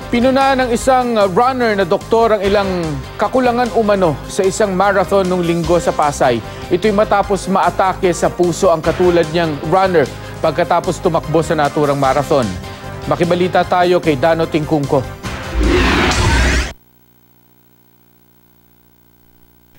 Pinuna ng isang runner na doktor ang ilang kakulangan umano sa isang marathon nung linggo sa Pasay. Ito'y matapos maatake sa puso ang katulad niyang runner pagkatapos tumakbo sa naturang marathon. Makibalita tayo kay Dano Tingkungko.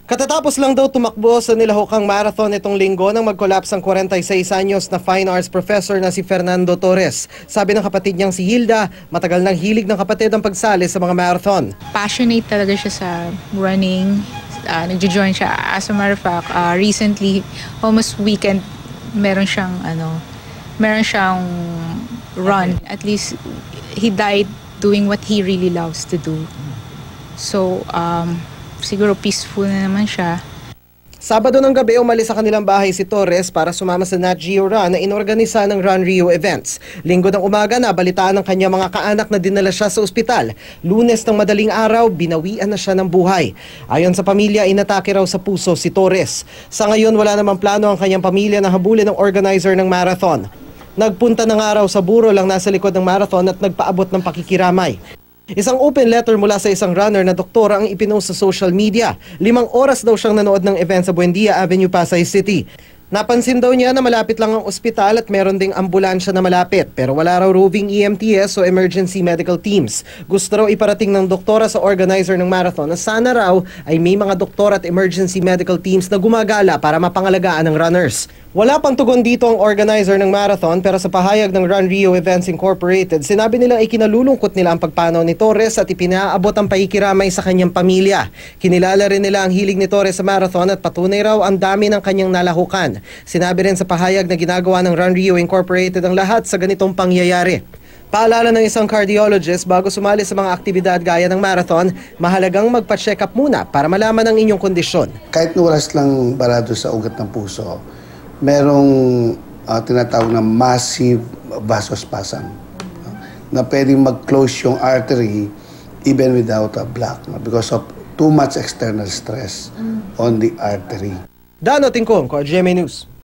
Katatapos lang daw tumakbo sa nilahokang marathon itong linggo nang mag-collapse ang 46 anyos na fine arts professor na si Fernando Torres. Sabi ng kapatid niyang si Hilda, matagal nang hilig ng kapatid ang pagsali sa mga marathon. Passionate talaga siya sa running. Nagjo-join siya. As a matter of fact, recently, almost weekend, meron siyang run. At least, he died doing what he really loves to do. So, siguro peaceful na naman siya. Sabado ng gabi, umalis sa kanilang bahay si Torres para sumama sa Nat Geo Run na inorganisa ng Run Rio Events. Linggo ng umaga, nabalitaan ng kanyang mga kaanak na dinala siya sa ospital. Lunes ng madaling araw, binawian na siya ng buhay. Ayon sa pamilya, inatake raw sa puso si Torres. Sa ngayon, wala namang plano ang kanyang pamilya na habulin ng organizer ng marathon. Nagpunta ng araw sa burol ang nasa likod ng marathon at nagpaabot ng pakikiramay. Isang open letter mula sa isang runner na doktora ang ipinost sa social media. 5 oras daw siyang nanood ng event sa Buendia Avenue, Pasay City. Napansin daw niya na malapit lang ang ospital at meron ding ambulansya na malapit, pero wala raw roving EMTS o emergency medical teams. Gusto raw iparating ng doktora sa organizer ng marathon na sana raw ay may mga doktor at emergency medical teams na gumagala para mapangalagaan ng runners. Wala pang tugon dito ang organizer ng marathon, pero sa pahayag ng Run Rio Events Incorporated, sinabi nilang ikinalulungkot nila ang pagpanaw ni Torres at ipinaabot ang pakikiramay sa kanyang pamilya. Kinilala rin nila ang hilig ni Torres sa marathon at patunay raw ang dami ng kanyang nalahukan. Sinabi rin sa pahayag na ginagawa ng Run Rio Incorporated ang lahat sa ganitong pangyayari. Paalala ng isang cardiologist, bago sumali sa mga aktibidad gaya ng marathon, mahalagang magpa-check up muna para malaman ang inyong kondisyon. Kahit oras lang barado sa ugat ng puso, merong tinatawag na massive vasospasm na pwedeng mag-close yung artery even without a block because of too much external stress on the artery. Dano Tingkungko, GMA News.